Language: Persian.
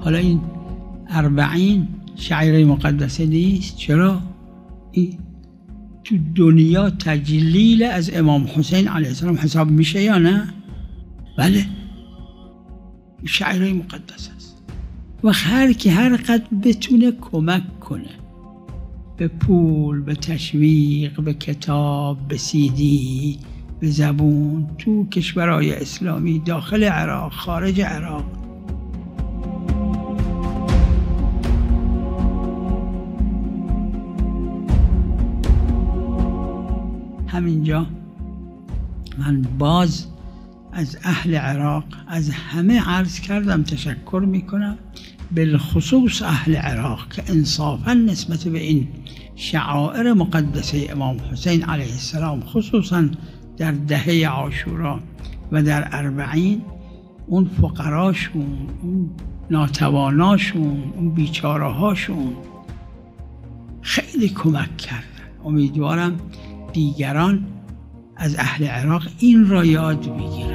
حالا این 40 شعیره مقدسه نیست؟ چرا؟ این تو دنیا تجلیل از امام حسین علیه السلام حساب میشه یا نه؟ بله، شعیره مقدس است. و هر کی هر قدر بتونه کمک کنه، به پول، به تشویق، به کتاب، به CD، به زبون، تو کشورهای اسلامی، داخل عراق، خارج عراق، همینجا من باز از اهل عراق، از همه عرض کردم تشکر میکنم، بالخصوص اهل عراق که انصافا نسبت به این شعائر مقدسه امام حسین علیه السلام، خصوصا در دهه عاشورا و در 40، اون فقراشون، اون ناتواناشون، اون بیچاره هاشون خیلی کمک کردن. امیدوارم دیگران از اهل عراق این را یاد بگیرن.